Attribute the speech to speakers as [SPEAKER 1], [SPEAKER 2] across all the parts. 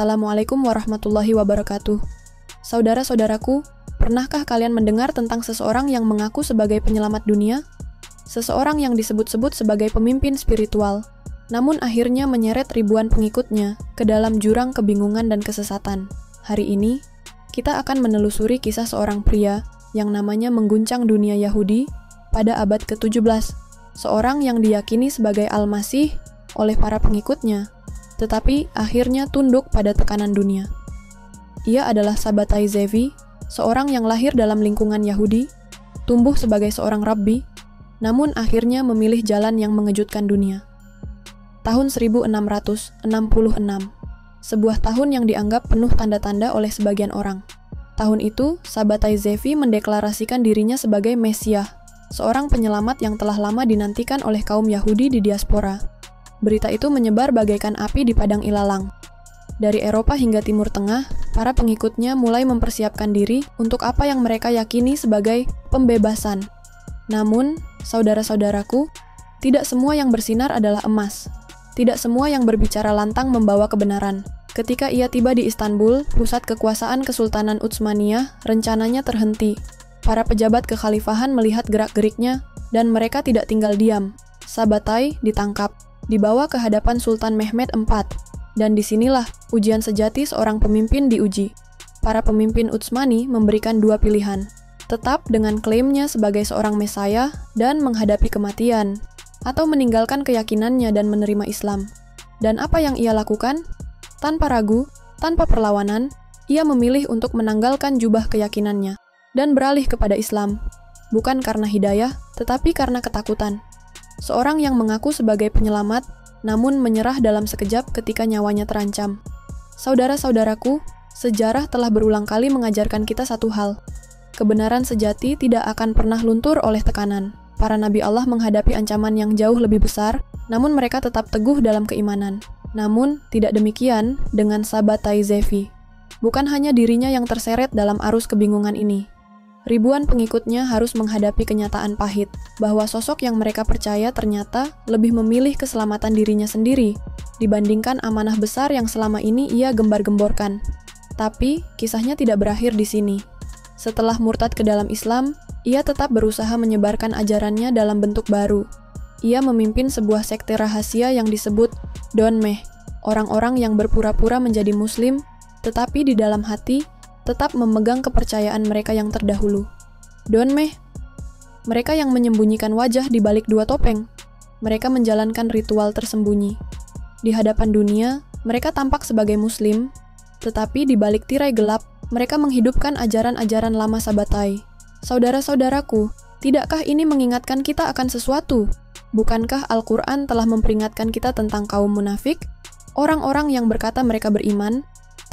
[SPEAKER 1] Assalamualaikum warahmatullahi wabarakatuh. Saudara-saudaraku, pernahkah kalian mendengar tentang seseorang yang mengaku sebagai penyelamat dunia? Seseorang yang disebut-sebut sebagai pemimpin spiritual, namun akhirnya menyeret ribuan pengikutnya ke dalam jurang kebingungan dan kesesatan. Hari ini, kita akan menelusuri kisah seorang pria yang namanya mengguncang dunia Yahudi pada abad ke-17, seorang yang diyakini sebagai Al-Masih oleh para pengikutnya, tetapi akhirnya tunduk pada tekanan dunia. Ia adalah Sabbatai Zevi, seorang yang lahir dalam lingkungan Yahudi, tumbuh sebagai seorang rabbi, namun akhirnya memilih jalan yang mengejutkan dunia. Tahun 1666, sebuah tahun yang dianggap penuh tanda-tanda oleh sebagian orang. Tahun itu, Sabbatai Zevi mendeklarasikan dirinya sebagai Mesiah, seorang penyelamat yang telah lama dinantikan oleh kaum Yahudi di diaspora. Berita itu menyebar bagaikan api di padang ilalang. Dari Eropa hingga Timur Tengah, para pengikutnya mulai mempersiapkan diri untuk apa yang mereka yakini sebagai pembebasan. Namun, saudara-saudaraku, tidak semua yang bersinar adalah emas. Tidak semua yang berbicara lantang membawa kebenaran. Ketika ia tiba di Istanbul, pusat kekuasaan Kesultanan Utsmaniyah, rencananya terhenti. Para pejabat kekhalifahan melihat gerak-geriknya, dan mereka tidak tinggal diam. Sabbatai ditangkap, dibawa ke hadapan Sultan Mehmed IV, dan disinilah ujian sejati seorang pemimpin diuji. Para pemimpin Utsmani memberikan dua pilihan, tetap dengan klaimnya sebagai seorang Mesaya dan menghadapi kematian, atau meninggalkan keyakinannya dan menerima Islam. Dan apa yang ia lakukan? Tanpa ragu, tanpa perlawanan, ia memilih untuk menanggalkan jubah keyakinannya, dan beralih kepada Islam, bukan karena hidayah, tetapi karena ketakutan. Seorang yang mengaku sebagai penyelamat, namun menyerah dalam sekejap ketika nyawanya terancam. Saudara-saudaraku, sejarah telah berulang kali mengajarkan kita satu hal. Kebenaran sejati tidak akan pernah luntur oleh tekanan. Para nabi Allah menghadapi ancaman yang jauh lebih besar, namun mereka tetap teguh dalam keimanan. Namun, tidak demikian dengan Sabbatai Zevi. Bukan hanya dirinya yang terseret dalam arus kebingungan ini. Ribuan pengikutnya harus menghadapi kenyataan pahit, bahwa sosok yang mereka percaya ternyata lebih memilih keselamatan dirinya sendiri, dibandingkan amanah besar yang selama ini ia gembar-gemborkan. Tapi, kisahnya tidak berakhir di sini. Setelah murtad ke dalam Islam, ia tetap berusaha menyebarkan ajarannya dalam bentuk baru. Ia memimpin sebuah sekte rahasia yang disebut Donmeh, orang-orang yang berpura-pura menjadi Muslim, tetapi di dalam hati, tetap memegang kepercayaan mereka yang terdahulu. Donmeh, mereka yang menyembunyikan wajah di balik dua topeng. Mereka menjalankan ritual tersembunyi. Di hadapan dunia, mereka tampak sebagai Muslim, tetapi di balik tirai gelap, mereka menghidupkan ajaran-ajaran lama Sabbatai. Saudara-saudaraku, tidakkah ini mengingatkan kita akan sesuatu? Bukankah Al-Quran telah memperingatkan kita tentang kaum munafik? Orang-orang yang berkata mereka beriman,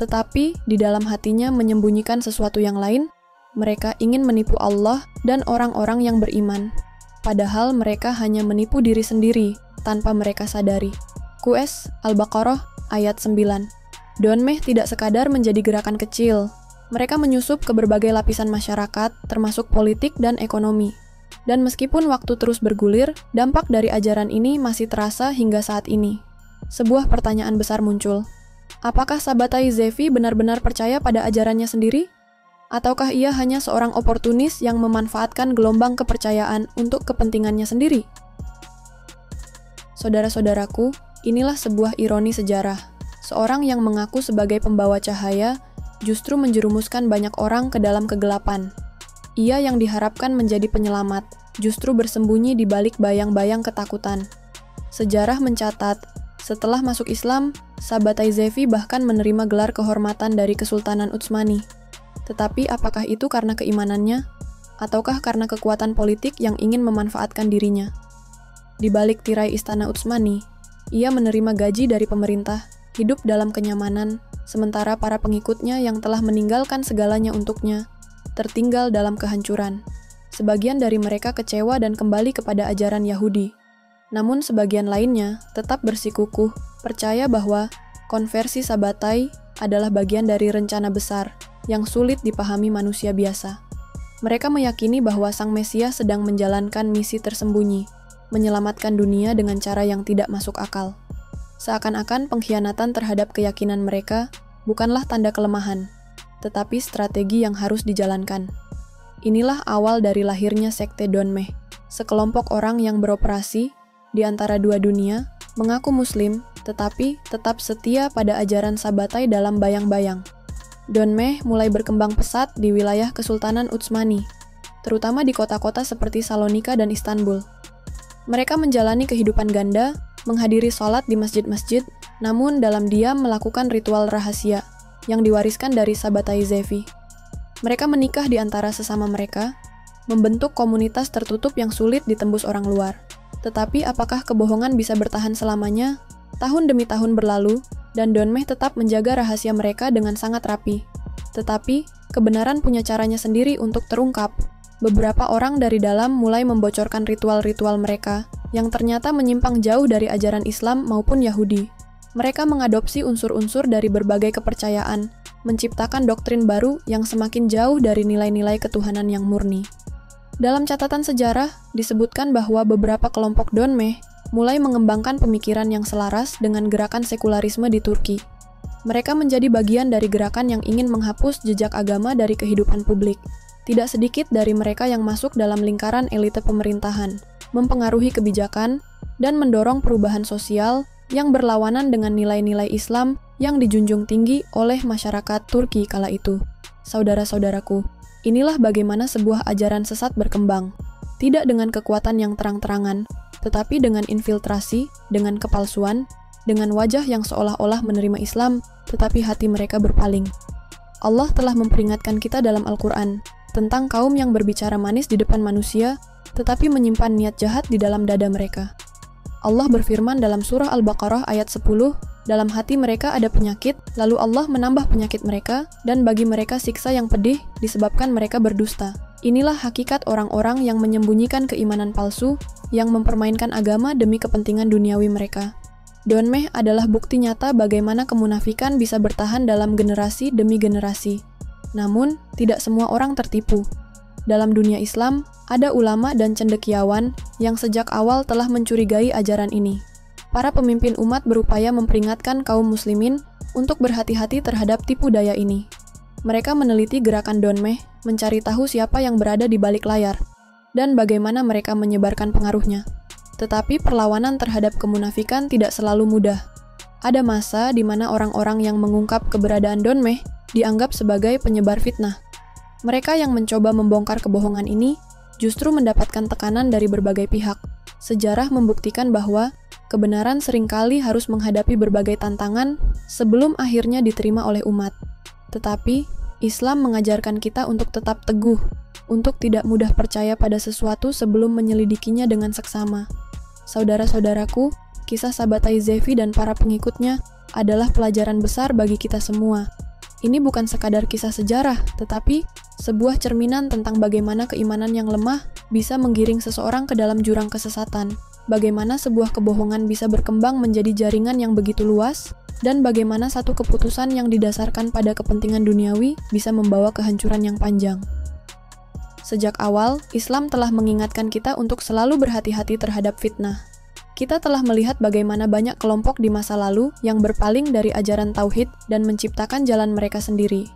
[SPEAKER 1] tetapi di dalam hatinya menyembunyikan sesuatu yang lain. Mereka ingin menipu Allah dan orang-orang yang beriman, padahal mereka hanya menipu diri sendiri tanpa mereka sadari. QS Al-Baqarah ayat 9. Donmeh tidak sekadar menjadi gerakan kecil. Mereka menyusup ke berbagai lapisan masyarakat, termasuk politik dan ekonomi. Dan meskipun waktu terus bergulir, dampak dari ajaran ini masih terasa hingga saat ini. Sebuah pertanyaan besar muncul. Apakah Sabbatai Zevi benar-benar percaya pada ajarannya sendiri? Ataukah ia hanya seorang oportunis yang memanfaatkan gelombang kepercayaan untuk kepentingannya sendiri? Saudara-saudaraku, inilah sebuah ironi sejarah. Seorang yang mengaku sebagai pembawa cahaya justru menjerumuskan banyak orang ke dalam kegelapan. Ia yang diharapkan menjadi penyelamat justru bersembunyi di balik bayang-bayang ketakutan. Sejarah mencatat, setelah masuk Islam, Sabbatai Zevi bahkan menerima gelar kehormatan dari Kesultanan Utsmani. Tetapi apakah itu karena keimanannya? ataukah karena kekuatan politik yang ingin memanfaatkan dirinya? Di balik tirai istana Utsmani, ia menerima gaji dari pemerintah, hidup dalam kenyamanan, sementara para pengikutnya yang telah meninggalkan segalanya untuknya, tertinggal dalam kehancuran. Sebagian dari mereka kecewa dan kembali kepada ajaran Yahudi. Namun sebagian lainnya tetap bersikukuh, percaya bahwa konversi Sabbatai adalah bagian dari rencana besar yang sulit dipahami manusia biasa. Mereka meyakini bahwa Sang Mesias sedang menjalankan misi tersembunyi, menyelamatkan dunia dengan cara yang tidak masuk akal. Seakan-akan pengkhianatan terhadap keyakinan mereka bukanlah tanda kelemahan, tetapi strategi yang harus dijalankan. Inilah awal dari lahirnya sekte Donmeh, sekelompok orang yang beroperasi di antara dua dunia, mengaku muslim, tetapi tetap setia pada ajaran Sabbatai dalam bayang-bayang. Donmeh mulai berkembang pesat di wilayah Kesultanan Utsmani, terutama di kota-kota seperti Salonika dan Istanbul. Mereka menjalani kehidupan ganda, menghadiri sholat di masjid-masjid, namun dalam diam melakukan ritual rahasia yang diwariskan dari Sabbatai Zevi. Mereka menikah di antara sesama mereka, membentuk komunitas tertutup yang sulit ditembus orang luar. Tetapi apakah kebohongan bisa bertahan selamanya? Tahun demi tahun berlalu, dan Donmeh tetap menjaga rahasia mereka dengan sangat rapi. Tetapi, kebenaran punya caranya sendiri untuk terungkap. Beberapa orang dari dalam mulai membocorkan ritual-ritual mereka, yang ternyata menyimpang jauh dari ajaran Islam maupun Yahudi. Mereka mengadopsi unsur-unsur dari berbagai kepercayaan, menciptakan doktrin baru yang semakin jauh dari nilai-nilai ketuhanan yang murni. Dalam catatan sejarah, disebutkan bahwa beberapa kelompok Donmeh mulai mengembangkan pemikiran yang selaras dengan gerakan sekularisme di Turki. Mereka menjadi bagian dari gerakan yang ingin menghapus jejak agama dari kehidupan publik. Tidak sedikit dari mereka yang masuk dalam lingkaran elite pemerintahan, mempengaruhi kebijakan, dan mendorong perubahan sosial yang berlawanan dengan nilai-nilai Islam yang dijunjung tinggi oleh masyarakat Turki kala itu. Saudara-saudaraku, inilah bagaimana sebuah ajaran sesat berkembang. Tidak dengan kekuatan yang terang-terangan, tetapi dengan infiltrasi, dengan kepalsuan, dengan wajah yang seolah-olah menerima Islam, tetapi hati mereka berpaling. Allah telah memperingatkan kita dalam Al-Quran tentang kaum yang berbicara manis di depan manusia, tetapi menyimpan niat jahat di dalam dada mereka. Allah berfirman dalam surah Al-Baqarah ayat 10, dalam hati mereka ada penyakit, lalu Allah menambah penyakit mereka, dan bagi mereka siksa yang pedih disebabkan mereka berdusta. Inilah hakikat orang-orang yang menyembunyikan keimanan palsu, yang mempermainkan agama demi kepentingan duniawi mereka. Donmeh adalah bukti nyata bagaimana kemunafikan bisa bertahan dalam generasi demi generasi. Namun, tidak semua orang tertipu. Dalam dunia Islam, ada ulama dan cendekiawan yang sejak awal telah mencurigai ajaran ini. Para pemimpin umat berupaya memperingatkan kaum muslimin untuk berhati-hati terhadap tipu daya ini. Mereka meneliti gerakan Donmeh, mencari tahu siapa yang berada di balik layar, dan bagaimana mereka menyebarkan pengaruhnya. Tetapi perlawanan terhadap kemunafikan tidak selalu mudah. Ada masa di mana orang-orang yang mengungkap keberadaan Donmeh dianggap sebagai penyebar fitnah. Mereka yang mencoba membongkar kebohongan ini justru mendapatkan tekanan dari berbagai pihak. Sejarah membuktikan bahwa kebenaran seringkali harus menghadapi berbagai tantangan sebelum akhirnya diterima oleh umat. Tetapi, Islam mengajarkan kita untuk tetap teguh, untuk tidak mudah percaya pada sesuatu sebelum menyelidikinya dengan seksama. Saudara-saudaraku, kisah Sabbatai Zevi dan para pengikutnya adalah pelajaran besar bagi kita semua. Ini bukan sekadar kisah sejarah, tetapi sebuah cerminan tentang bagaimana keimanan yang lemah bisa menggiring seseorang ke dalam jurang kesesatan, bagaimana sebuah kebohongan bisa berkembang menjadi jaringan yang begitu luas, dan bagaimana satu keputusan yang didasarkan pada kepentingan duniawi bisa membawa kehancuran yang panjang. Sejak awal, Islam telah mengingatkan kita untuk selalu berhati-hati terhadap fitnah. Kita telah melihat bagaimana banyak kelompok di masa lalu yang berpaling dari ajaran tauhid dan menciptakan jalan mereka sendiri.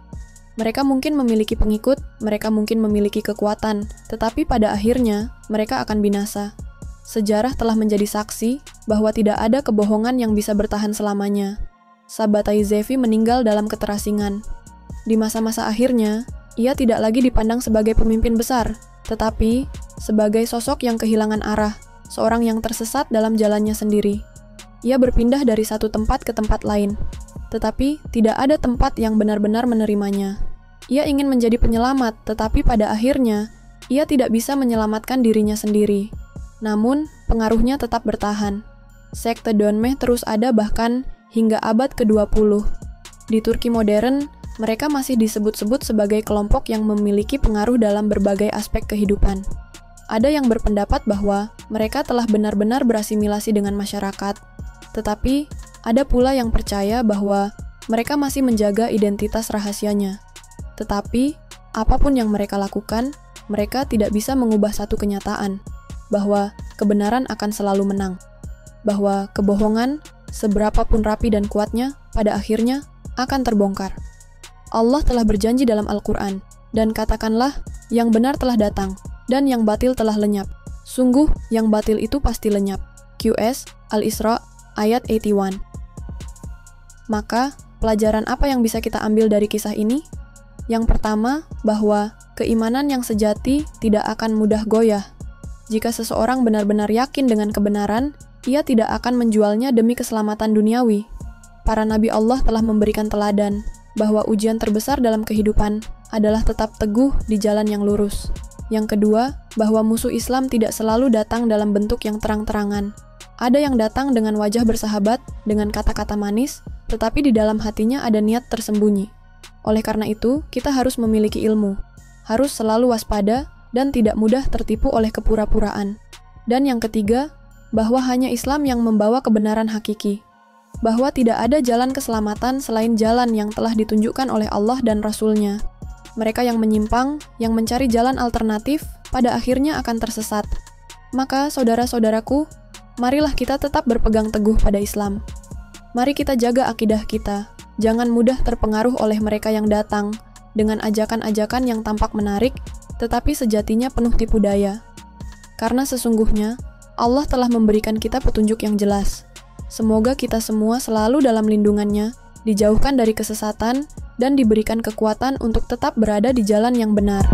[SPEAKER 1] Mereka mungkin memiliki pengikut, mereka mungkin memiliki kekuatan, tetapi pada akhirnya mereka akan binasa. Sejarah telah menjadi saksi bahwa tidak ada kebohongan yang bisa bertahan selamanya. Sabbatai Zevi meninggal dalam keterasingan. Di masa-masa akhirnya, ia tidak lagi dipandang sebagai pemimpin besar, tetapi sebagai sosok yang kehilangan arah, seorang yang tersesat dalam jalannya sendiri. Ia berpindah dari satu tempat ke tempat lain, tetapi tidak ada tempat yang benar-benar menerimanya. Ia ingin menjadi penyelamat, tetapi pada akhirnya, Ia tidak bisa menyelamatkan dirinya sendiri. Namun, pengaruhnya tetap bertahan. Sekte Donmeh terus ada bahkan hingga abad ke-20. Di Turki modern, mereka masih disebut-sebut sebagai kelompok yang memiliki pengaruh dalam berbagai aspek kehidupan. Ada yang berpendapat bahwa mereka telah benar-benar berasimilasi dengan masyarakat, tetapi ada pula yang percaya bahwa mereka masih menjaga identitas rahasianya. Tetapi, apapun yang mereka lakukan, mereka tidak bisa mengubah satu kenyataan, bahwa kebenaran akan selalu menang. Bahwa kebohongan, seberapapun rapi dan kuatnya, pada akhirnya akan terbongkar. Allah telah berjanji dalam Al-Quran, dan katakanlah, yang benar telah datang, dan yang batil telah lenyap. Sungguh, yang batil itu pasti lenyap. QS Al-Isra ayat 81. Maka, pelajaran apa yang bisa kita ambil dari kisah ini? Yang pertama, bahwa keimanan yang sejati tidak akan mudah goyah. Jika seseorang benar-benar yakin dengan kebenaran, ia tidak akan menjualnya demi keselamatan duniawi. Para nabi Allah telah memberikan teladan bahwa ujian terbesar dalam kehidupan adalah tetap teguh di jalan yang lurus. Yang kedua, bahwa musuh Islam tidak selalu datang dalam bentuk yang terang-terangan. Ada yang datang dengan wajah bersahabat, dengan kata-kata manis, tetapi di dalam hatinya ada niat tersembunyi. Oleh karena itu, kita harus memiliki ilmu, harus selalu waspada, dan tidak mudah tertipu oleh kepura-puraan. Dan yang ketiga, bahwa hanya Islam yang membawa kebenaran hakiki. Bahwa tidak ada jalan keselamatan selain jalan yang telah ditunjukkan oleh Allah dan Rasul-Nya. Mereka yang menyimpang, yang mencari jalan alternatif, pada akhirnya akan tersesat. Maka, saudara-saudaraku, marilah kita tetap berpegang teguh pada Islam. Mari kita jaga akidah kita. Jangan mudah terpengaruh oleh mereka yang datang dengan ajakan-ajakan yang tampak menarik, tetapi sejatinya penuh tipu daya. Karena sesungguhnya, Allah telah memberikan kita petunjuk yang jelas. Semoga kita semua selalu dalam lindungannya, dijauhkan dari kesesatan, dan diberikan kekuatan untuk tetap berada di jalan yang benar.